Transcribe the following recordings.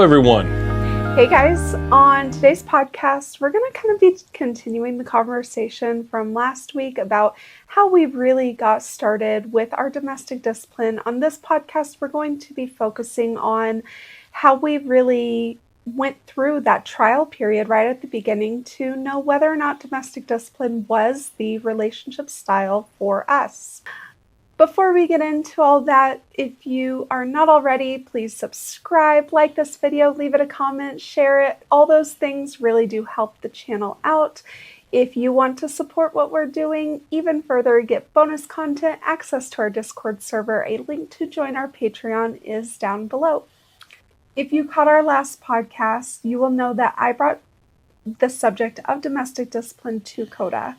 everyone. Hey guys, on today's podcast, we're going to kind of be continuing the conversation from last week about how we really got started with our domestic discipline. On this podcast, we're going to be focusing on how we really went through that trial period right at the beginning to know whether or not domestic discipline was the relationship style for us. Before we get into all that, if you are not already, please subscribe, like this video, leave it a comment, share it. All those things really do help the channel out. If you want to support what we're doing even further, get bonus content, access to our Discord server, a link to join our Patreon is down below. If you caught our last podcast, you will know that I brought the subject of domestic discipline to Coda.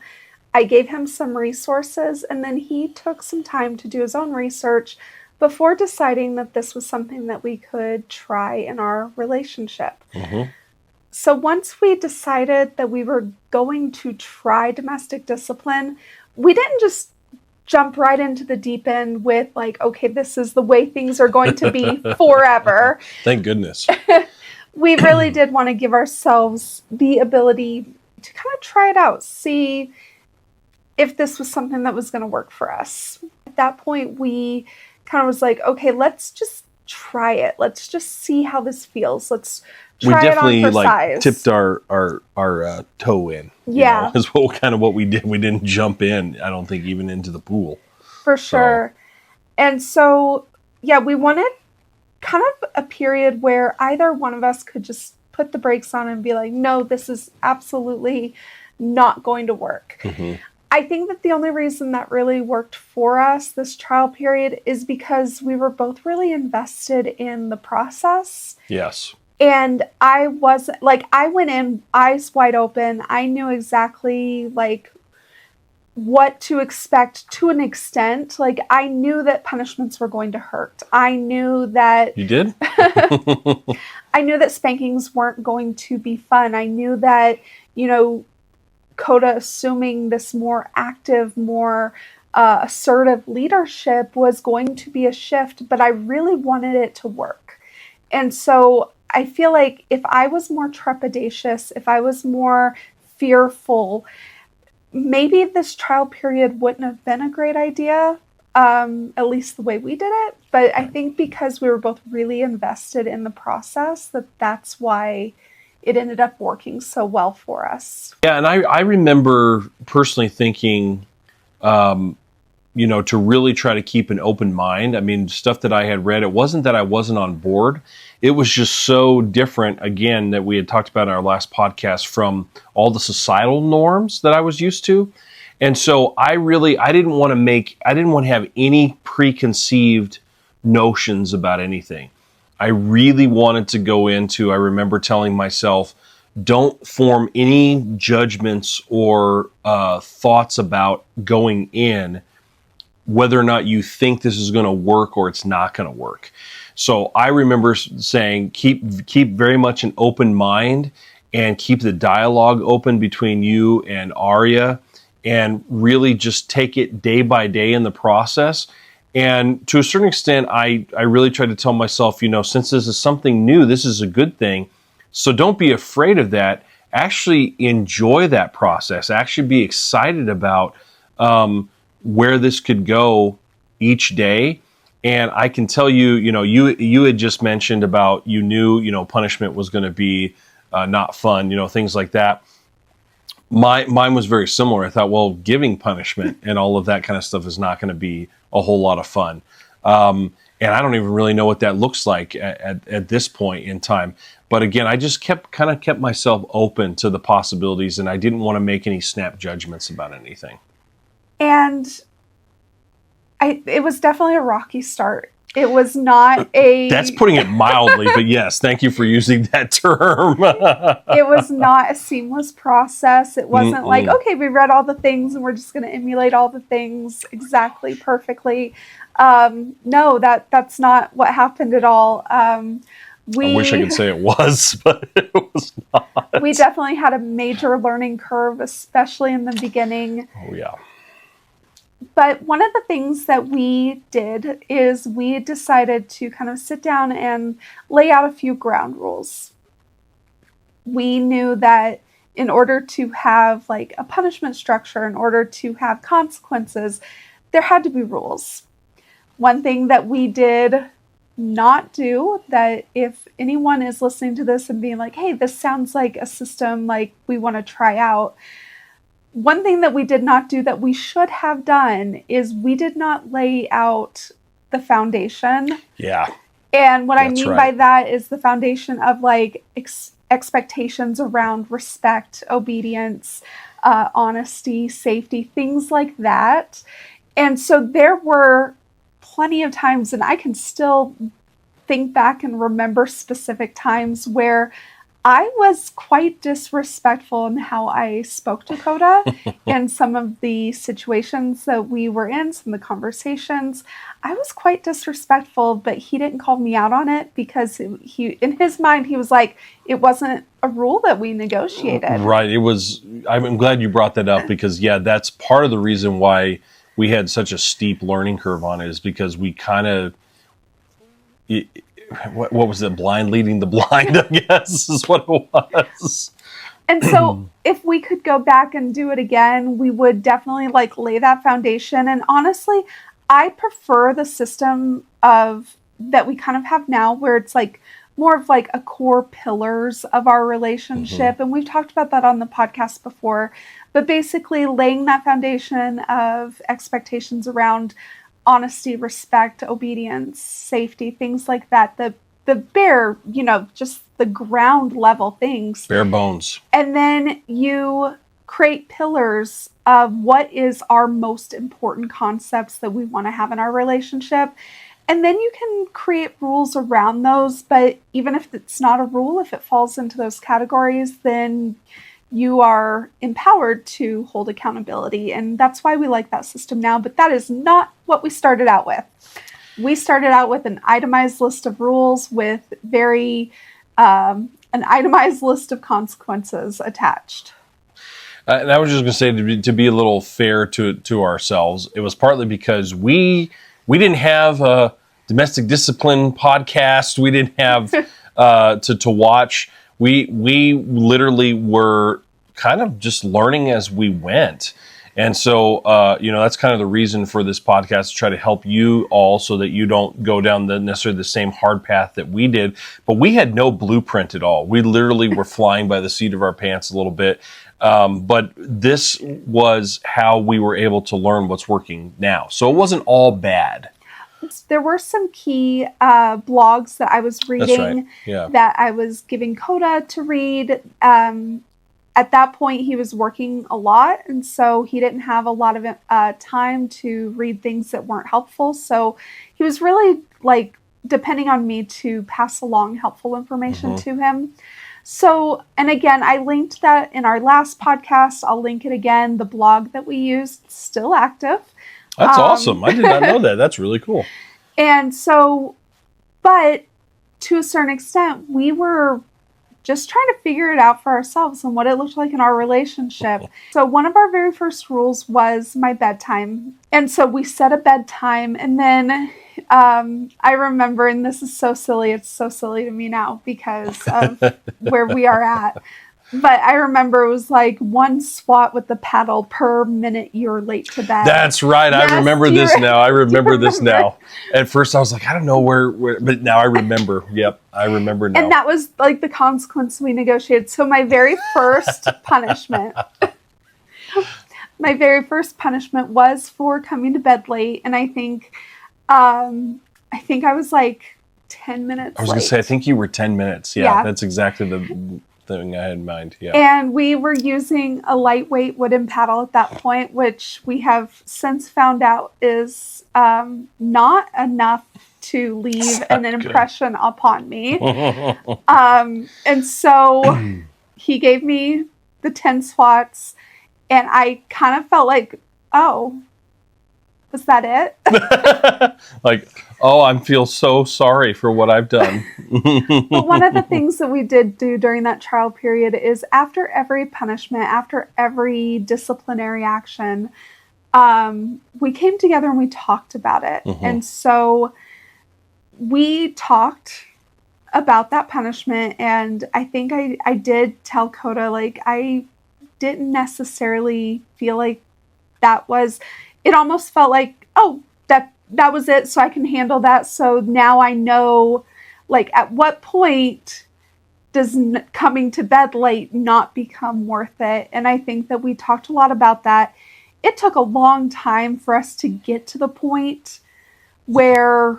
I gave him some resources, and then he took some time to do his own research before deciding that this was something that we could try in our relationship. So once we decided that we were going to try domestic discipline, we didn't just jump right into the deep end with like, okay, this is the way things are going to be forever. Thank goodness. We really did want to give ourselves the ability to kind of try it out, see if this was something that was going to work for us. At that point, we kind of was like, okay, let's just try it. Let's just see how this feels. Let's try it on for size. Tipped our toe in. Yeah. Is what we did. We didn't jump in, I don't think, even into the pool. For sure. And so, yeah, we wanted kind of a period where either one of us could just put the brakes on and be like, no, this is absolutely not going to work. I think that the only reason that really worked for us, this trial period, is because we were both really invested in the process. Yes. And I went in eyes wide open. I knew exactly what to expect to an extent. I knew that punishments were going to hurt. I knew that... You did? I knew that spankings weren't going to be fun. I knew that, Coda assuming this more active, more assertive leadership was going to be a shift, but I really wanted it to work. And so I feel like if I was more trepidatious, if I was more fearful, maybe this trial period wouldn't have been a great idea, at least the way we did it. But I think because we were both really invested in the process, that's why it ended up working so well for us. Yeah, and I remember personally thinking, to really try to keep an open mind. I mean, stuff that I had read, it wasn't that I wasn't on board. It was just so different, again, that we had talked about in our last podcast, from all the societal norms that I was used to. And so I didn't want to have any preconceived notions about anything. I really wanted to go into, I remember telling myself, don't form any judgments or thoughts about going in, whether or not you think this is going to work or it's not going to work. So I remember saying, keep very much an open mind and keep the dialogue open between you and Arya, and really just take it day by day in the process. And to a certain extent, I really tried to tell myself, since this is something new, this is a good thing. So don't be afraid of that. Actually enjoy that process. Actually be excited about where this could go each day. And I can tell you, you had just mentioned about, punishment was going to be not fun, things like that. Mine was very similar. I thought, well, giving punishment and all of that kind of stuff is not going to be a whole lot of fun. And I don't even really know what that looks like at this point in time. But again, I just kept myself open to the possibilities, and I didn't want to make any snap judgments about anything. And it was definitely a rocky start. It was not a... That's putting it mildly, but yes, thank you for using that term. It was not a seamless process. It wasn't like, okay, we read all the things and we're just going to emulate all the things exactly, perfectly. No, that's not what happened at all. I wish I could say it was, but it was not. We definitely had a major learning curve, especially in the beginning. Oh, yeah. But one of the things that we did is we decided to kind of sit down and lay out a few ground rules. We knew that in order to have like a punishment structure, in order to have consequences, there had to be rules. One thing that we did not do, that if anyone is listening to this and being like, hey, this sounds like a system like we want to try out, one thing that we did not do that we should have done is we did not lay out the foundation. Yeah. And what I That's mean right. by that is the foundation of like expectations around respect, obedience, honesty, safety, things like that. And so there were plenty of times, and I can still think back and remember specific times where I was quite disrespectful in how I spoke to Coda in some of the situations that we were in, some of the conversations. I was quite disrespectful, but he didn't call me out on it because he, in his mind, he was like, it wasn't a rule that we negotiated. Right. It was. I'm glad you brought that up because, yeah, that's part of the reason why we had such a steep learning curve on it, is because we kind of, what was it? Blind leading the blind, I guess, is what it was. And so if we could go back and do it again, we would definitely like lay that foundation. And honestly, I prefer the system of that we kind of have now, where it's like more of like a core pillars of our relationship. And we've talked about that on the podcast before, but basically laying that foundation of expectations around honesty, respect, obedience, safety, things like that. The bare, just the ground level things. Bare bones. And then you create pillars of what is our most important concepts that we want to have in our relationship. And then you can create rules around those. But even if it's not a rule, if it falls into those categories, then you are empowered to hold accountability. And that's why we like that system now. But that is not what we started out with. We started out with an itemized list of rules with an itemized list of consequences attached. And I was just going to say, to be a little fair to ourselves, it was partly because we didn't have a domestic discipline podcast. We didn't have to watch. We literally were kind of just learning as we went. And so, that's kind of the reason for this podcast, to try to help you all so that you don't go down necessarily the same hard path that we did. But we had no blueprint at all. We literally were flying by the seat of our pants a little bit. But this was how we were able to learn what's working now. So it wasn't all bad. There were some key blogs that I was reading that I was giving Coda to read. At that point, he was working a lot, and so he didn't have a lot of time to read things that weren't helpful. So he was really depending on me to pass along helpful information to him. So, and again, I linked that in our last podcast. I'll link it again. The blog that we used, still active. That's awesome. I did not know that. That's really cool. And so, but to a certain extent, we were just trying to figure it out for ourselves and what it looked like in our relationship. So one of our very first rules was my bedtime. And so we set a bedtime, and then I remember, and this is so silly, it's so silly to me now because of where we are at. But I remember it was like 1 swat with the paddle per minute you're late to bed. That's right. Yes, I remember this now. I remember this now. At first I was like, I don't know where, but now I remember. Yep, I remember now. And that was like the consequence we negotiated. So my very first punishment, was for coming to bed late. And I think I was like 10 minutes late. I was going to say, I think you were 10 minutes. Yeah. That's exactly the thing I had in mind. Yeah. And we were using a lightweight wooden paddle at that point, which we have since found out is not enough to leave an impression upon me. And so he gave me the 10 swats, and I kind of felt like, oh, was that it? I feel so sorry for what I've done. But one of the things that we did do during that trial period is after every punishment, after every disciplinary action, we came together and we talked about it. Mm-hmm. And so we talked about that punishment. And I think I did tell Coda, like, I didn't necessarily feel like that was, it almost felt like, oh, that was it. So I can handle that. So now I know, like, at what point does coming to bed late not become worth it? And I think that we talked a lot about that. It took a long time for us to get to the point where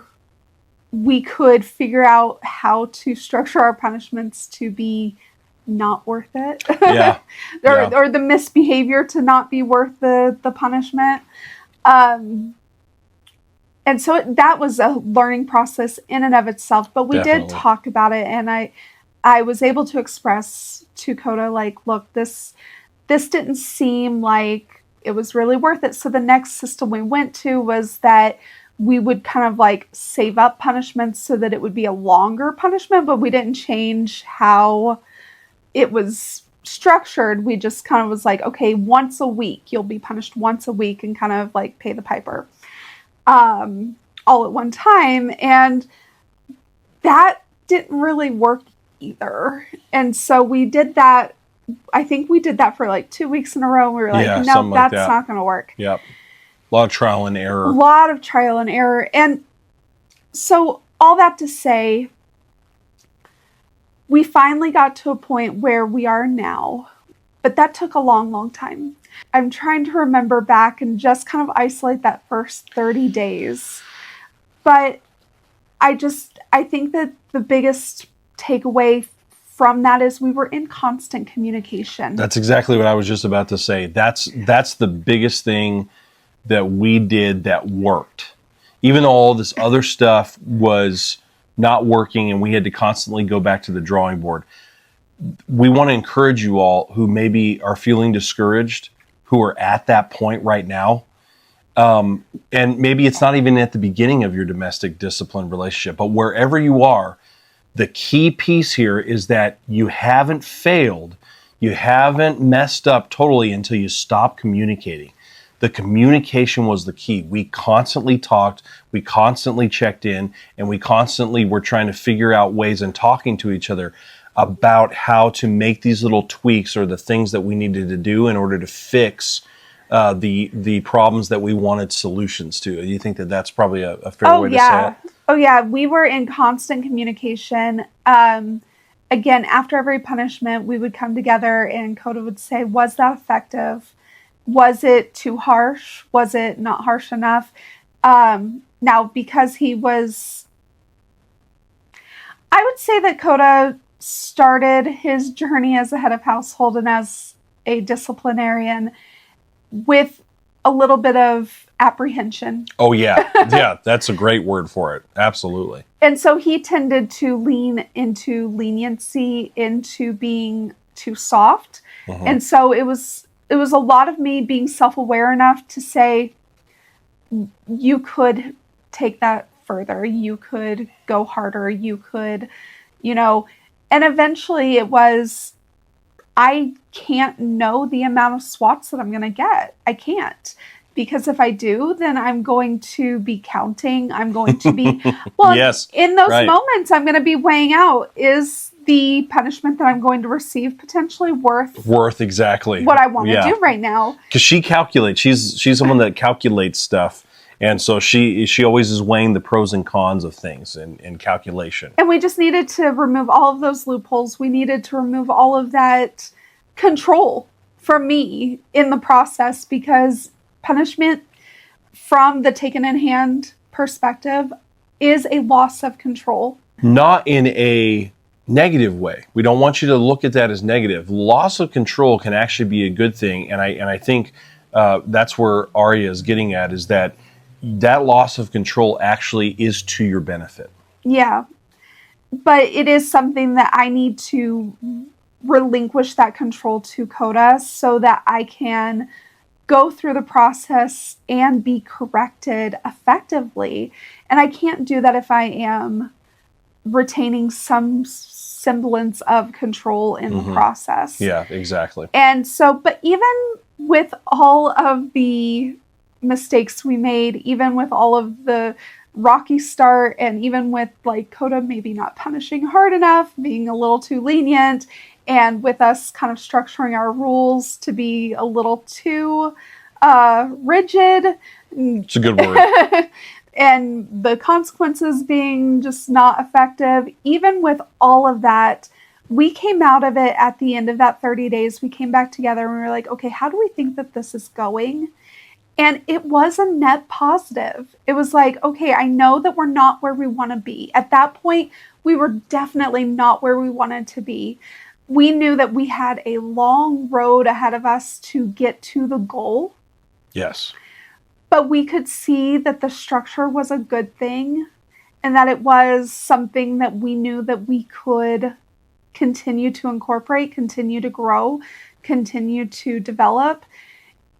we could figure out how to structure our punishments to be not worth it. Yeah. Or the misbehavior to not be worth the punishment. And so that was a learning process in and of itself. But we Definitely did talk about it, and I was able to express to Coda, like, look, this didn't seem like it was really worth it. So the next system we went to was that we would kind of like save up punishments so that it would be a longer punishment, but we didn't change how it was structured. We just kind of was like, okay, once a week, you'll be punished once a week and kind of like pay the piper all at one time. And that didn't really work either. And so we did that. I think we did that for like 2 weeks in a row. We were like, no, that's not going to work. Yep. A lot of trial and error. A lot of trial and error. And so all that to say, we finally got to a point where we are now, but that took a long, long time. I'm trying to remember back and just kind of isolate that first 30 days. But I think that the biggest takeaway from that is we were in constant communication. That's exactly what I was just about to say. That's the biggest thing that we did that worked. Even though all this other stuff was not working and we had to constantly go back to the drawing board. We want to encourage you all who maybe are feeling discouraged, who are at that point right now. And maybe it's not even at the beginning of your domestic discipline relationship, but wherever you are, the key piece here is that you haven't failed. You haven't messed up totally until you stop communicating. The communication was the key. We constantly talked, we constantly checked in, and we constantly were trying to figure out ways and talking to each other about how to make these little tweaks or the things that we needed to do in order to fix the problems that we wanted solutions to. Do you think that that's probably a fair way to say it? Oh, yeah. We were in constant communication. Again, after every punishment, we would come together and Coda would say, was that effective? Was it too harsh? Was it not harsh enough? Now, because he was... I would say that Coda started his journey as a head of household and as a disciplinarian with a little bit of apprehension. Oh, yeah. Yeah, that's a great word for it. Absolutely. And so he tended to lean into leniency, into being too soft. Mm-hmm. And so it was a lot of me being self-aware enough to say, you could take that further. You could go harder. You could, and eventually it was, I can't know the amount of swats that I'm going to get. I can't. Because if I do, then I'm going to be counting. I'm going to be, yes, in those moments, I'm going to be weighing out, is the punishment that I'm going to receive potentially worth exactly what I want to do right now? Because she calculates. She's someone that calculates stuff. And so she always is weighing the pros and cons of things in calculation. And we just needed to remove all of those loopholes. We needed to remove all of that control from me in the process, because punishment from the taken in hand perspective is a loss of control. Not in a negative way. We don't want you to look at that as negative. Loss of control can actually be a good thing. And I think that's where Aria is getting at, is that loss of control actually is to your benefit. Yeah. But it is something that I need to relinquish that control to Coda so that I can go through the process and be corrected effectively. And I can't do that if I am retaining some semblance of control in the process. Yeah, exactly. And so, but even with all of the mistakes we made, even with all of the rocky start, and even with like Coda maybe not punishing hard enough, being a little too lenient, and with us kind of structuring our rules to be a little too rigid. It's a good word. And the consequences being just not effective. Even with all of that, we came out of it at the end of that 30 days. We came back together and we were like, okay, how do we think that this is going? And it was a net positive. It was like, okay, I know that we're not where we want to be. At that point, we were definitely not where we wanted to be. We knew that we had a long road ahead of us to get to the goal. Yes. But we could see that the structure was a good thing and that it was something that we knew that we could continue to incorporate, continue to grow, continue to develop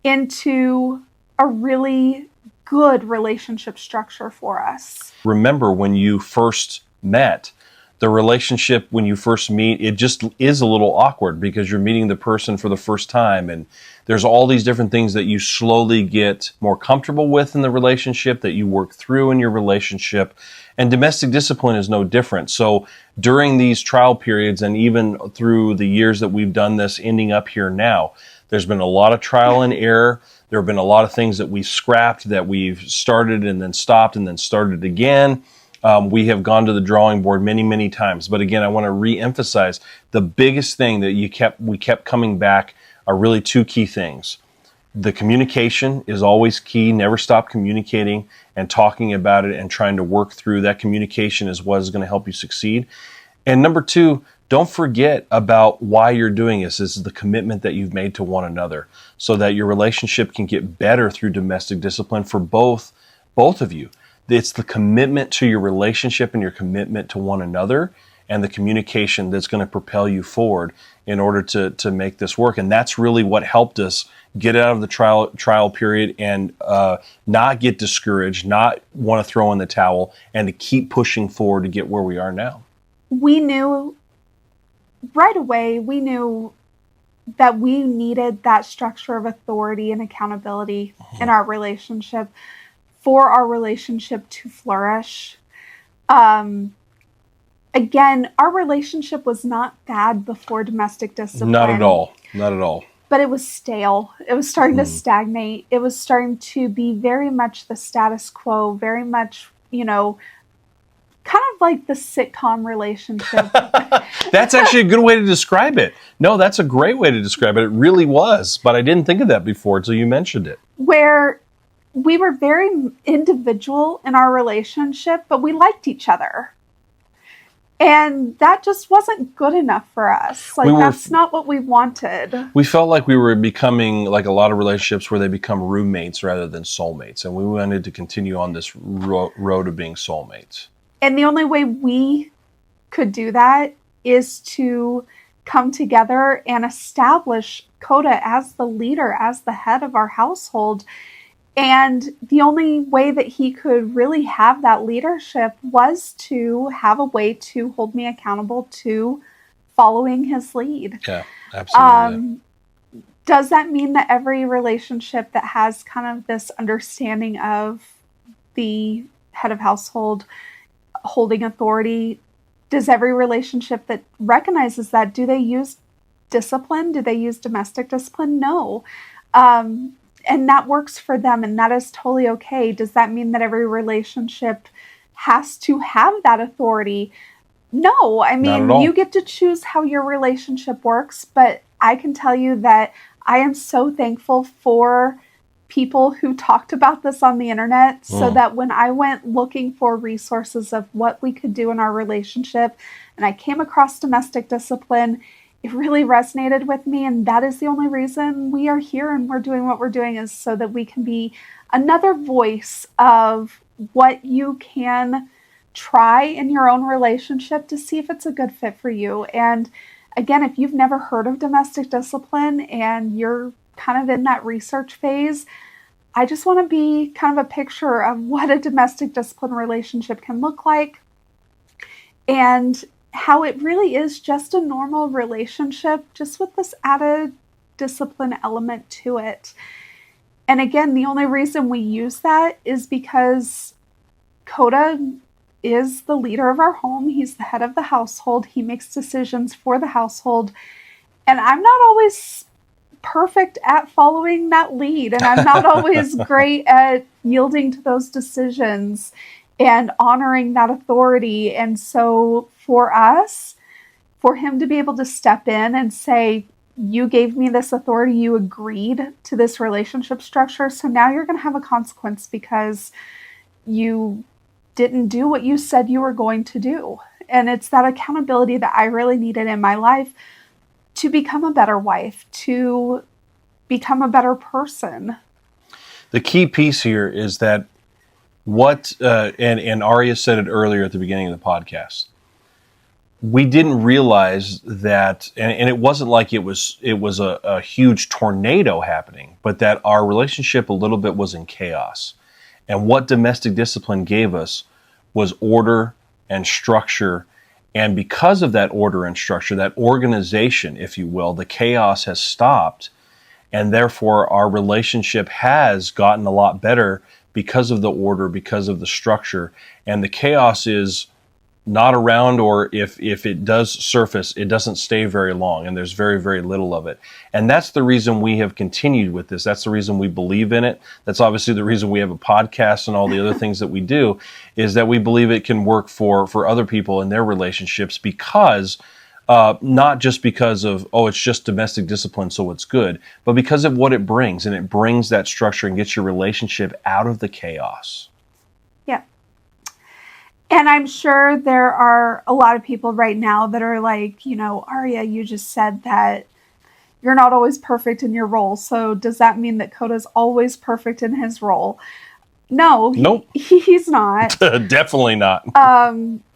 into a really good relationship structure for us. Remember when you first met, the relationship when you first meet, it just is a little awkward because you're meeting the person for the first time, and there's all these different things that you slowly get more comfortable with in the relationship, that you work through in your relationship, and domestic discipline is no different. So during these trial periods, and even through the years that we've done this, ending up here now, there's been a lot of trial and error. There have been a lot of things that we scrapped, that we've started and then stopped and then started again. We have gone to the drawing board many, many times. But again, I want to re-emphasize the biggest thing that we kept coming back are really two key things. The communication is always key. Never stop communicating and talking about it and trying to work through that. Communication is what is going to help you succeed. And number two, don't forget about why you're doing this. This is the commitment that you've made to one another so that your relationship can get better through domestic discipline for both of you. It's the commitment to your relationship and your commitment to one another and the communication that's going to propel you forward in order to make this work. And that's really what helped us get out of the trial period and not get discouraged, not want to throw in the towel, and to keep pushing forward to get where we are now. We knew right away, that we needed that structure of authority and accountability in our relationship for our relationship to flourish. Again, our relationship was not bad before domestic discipline. Not at all. Not at all. But it was stale. It was starting to stagnate. It was starting to be very much the status quo, very much, kind of like the sitcom relationship. That's actually a good way to describe it. No, that's a great way to describe it. It really was. But I didn't think of that before until you mentioned it. Where we were very individual in our relationship, but we liked each other. And that just wasn't good enough for us. That's not what we wanted. We felt like we were becoming like a lot of relationships where they become roommates rather than soulmates. And we wanted to continue on this road of being soulmates. And the only way we could do that is to come together and establish Coda as the leader, as the head of our household. And the only way that he could really have that leadership was to have a way to hold me accountable to following his lead. Yeah, absolutely. Does that mean that every relationship that has kind of this understanding of the head of household holding authority, does every relationship that recognizes that, do they use discipline? Do they use domestic discipline? No. And that works for them, and that is totally okay. Does that mean that every relationship has to have that authority? No. I mean, you get to choose how your relationship works, but I can tell you that I am so thankful for people who talked about this on the internet so that when I went looking for resources of what we could do in our relationship and I came across domestic discipline, it really resonated with me, and that is the only reason we are here and we're doing what we're doing, is so that we can be another voice of what you can try in your own relationship to see if it's a good fit for you. And again, if you've never heard of domestic discipline and you're kind of in that research phase, I just want to be kind of a picture of what a domestic discipline relationship can look like, and how it really is just a normal relationship, just with this added discipline element to it. And again, the only reason we use that is because Coda is the leader of our home. He's the head of the household. He makes decisions for the household. And I'm not always perfect at following that lead. And I'm not always great at yielding to those decisions and honoring that authority. And so for us, for him to be able to step in and say, you gave me this authority, you agreed to this relationship structure, so now you're going to have a consequence because you didn't do what you said you were going to do. And it's that accountability that I really needed in my life to become a better wife, to become a better person. The key piece here is that and Arya said it earlier at the beginning of the podcast, we didn't realize that, and it wasn't like it was a huge tornado happening, but that our relationship a little bit was in chaos. And what domestic discipline gave us was order and structure. And because of that order and structure, that organization, if you will, the chaos has stopped. And therefore, our relationship has gotten a lot better because of the order, because of the structure. And the chaos is not around, or if it does surface, it doesn't stay very long, and there's very, very little of it. And that's the reason we have continued with this. That's the reason we believe in it. That's obviously the reason we have a podcast and all the other things that we do, is that we believe it can work for other people in their relationships, because not just because of, it's just domestic discipline, so it's good, but because of what it brings. And it brings that structure and gets your relationship out of the chaos. Yeah. And I'm sure there are a lot of people right now that are like, Arya, you just said that you're not always perfect in your role. So does that mean that Coda's always perfect in his role? No, Nope. He's not. Definitely not.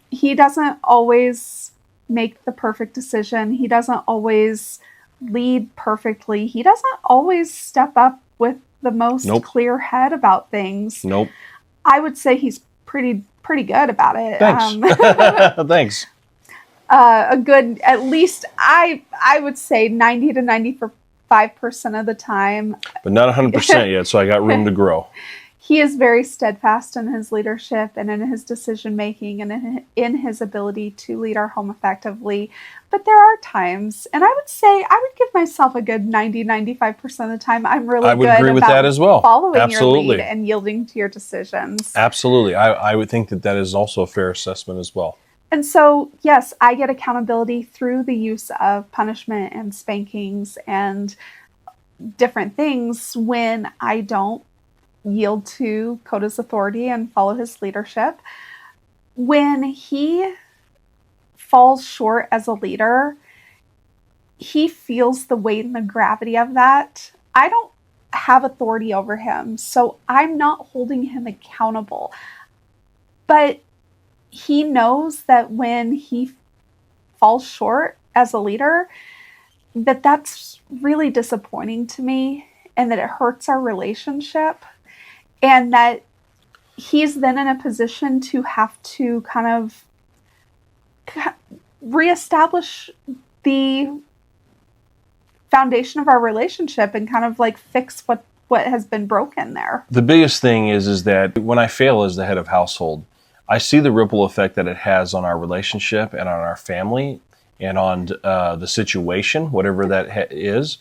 He doesn't always make the perfect decision. He doesn't always lead perfectly. He doesn't always step up with the most clear head about things. Nope. I would say he's pretty good about it. Thanks. Thanks. A good, at least I would say 90 to 95% of the time. But not 100% yet, so I got room to grow. He is very steadfast in his leadership and in his decision making and in his ability to lead our home effectively. But there are times, and I would say I would give myself a good 95% of the time I'm really good I would agree with that as well. Following Absolutely. your lead and yielding to your decisions. Absolutely. I would think that is also a fair assessment as well. And so, yes, I get accountability through the use of punishment and spankings and different things when I don't yield to Coda's authority and follow his leadership. When he falls short as a leader, he feels the weight and the gravity of that. I don't have authority over him, so I'm not holding him accountable. But he knows that when he falls short as a leader, that's really disappointing to me, and that it hurts our relationship. And that he's then in a position to have to kind of reestablish the foundation of our relationship and kind of like fix what has been broken there. The biggest thing is that when I fail as the head of household, I see the ripple effect that it has on our relationship and on our family and on the situation, whatever that is.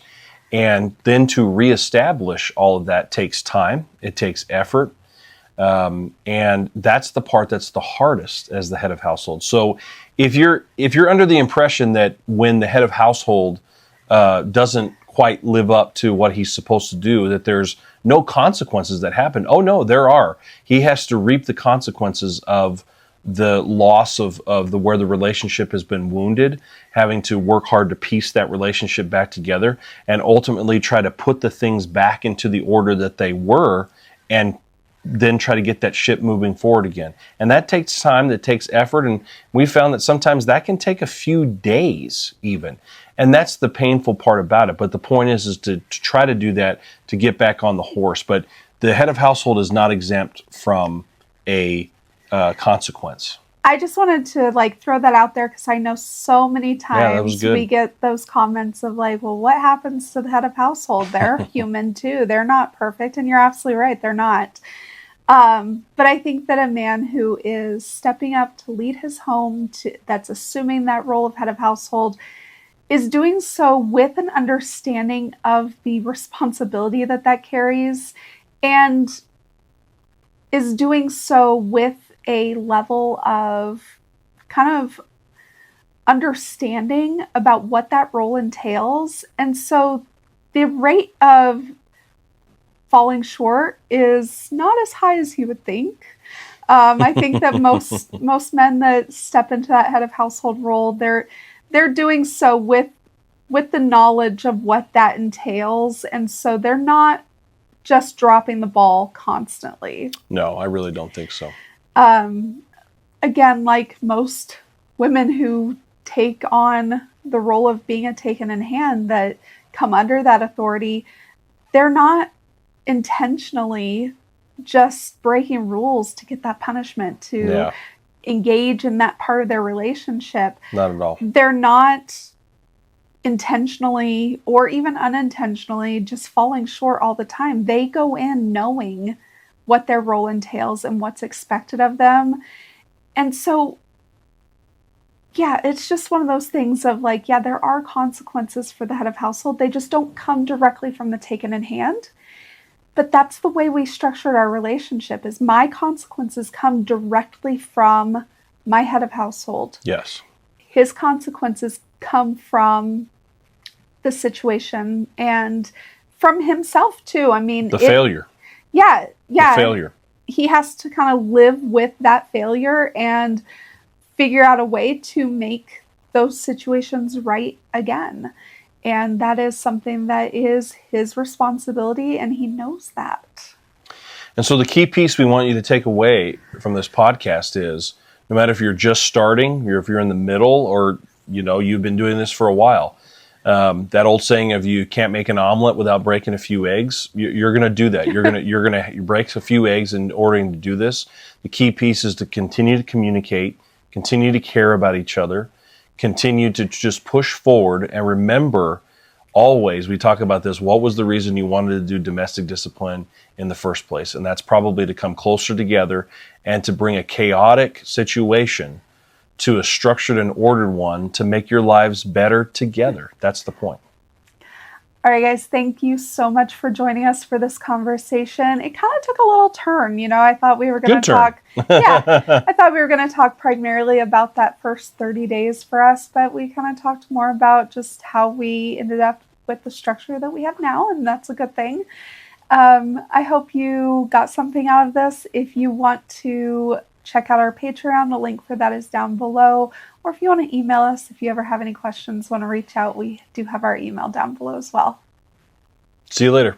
And then to reestablish all of that takes time. It takes effort. And that's the part that's the hardest as the head of household. So if you're under the impression that when the head of household doesn't quite live up to what he's supposed to do, that there's no consequences that happen. Oh no, there are. He has to reap the consequences of the loss of where the relationship has been wounded, having to work hard to piece that relationship back together, and ultimately try to put the things back into the order that they were, and then try to get that ship moving forward again. And that takes time, that takes effort, and we found that sometimes that can take a few days even. And that's the painful part about it. But the point is to try to do that, to get back on the horse. But the head of household is not exempt from a consequence. I just wanted to like throw that out there because I know so many Yeah, that was times good. we get those comments of like, well, what happens to the head of household? They're human too. They're not perfect. And you're absolutely right. They're not. But I think that a man who is stepping up to lead his home, that's assuming that role of head of household, is doing so with an understanding of the responsibility that that carries, and is doing so with a level of kind of understanding about what that role entails. And so the rate of falling short is not as high as you would think. I think that most men that step into that head of household role, they're doing so with the knowledge of what that entails, and so they're not just dropping the ball constantly. No, I really don't think so. Um, Again, like most women who take on the role of being a taken in hand that come under that authority, they're not intentionally just breaking rules to get that punishment, to engage in that part of their relationship. Not at all. They're not intentionally or even unintentionally just falling short all the time. They go in knowing what their role entails and what's expected of them. And so, yeah, it's just one of those things of like, yeah, there are consequences for the head of household. They just don't come directly from the taken in hand. But that's the way we structured our relationship, is my consequences come directly from my head of household. Yes. His consequences come from the situation and from himself too. I mean, failure. Yeah. The failure. He has to kind of live with that failure and figure out a way to make those situations right again. And that is something that is his responsibility, and he knows that. And so the key piece we want you to take away from this podcast is, no matter if you're just starting, or if you're in the middle, or you've been doing this for a while, that old saying of you can't make an omelet without breaking a few eggs, you're going to do that. You're going to break a few eggs in order to do this. The key piece is to continue to communicate, continue to care about each other, continue to just push forward, and remember, always, we talk about this, what was the reason you wanted to do domestic discipline in the first place? And that's probably to come closer together and to bring a chaotic situation to a structured and ordered one to make your lives better together. That's the point. All right, guys, thank you so much for joining us for this conversation. It kind of took a little turn. I thought we were going to talk. I thought we were going to talk primarily about that first 30 days for us, but we kind of talked more about just how we ended up with the structure that we have now, and that's a good thing. I hope you got something out of this. If you want to check out our Patreon, the link for that is down below. Or if you want to email us, if you ever have any questions, want to reach out, we do have our email down below as well. See you later.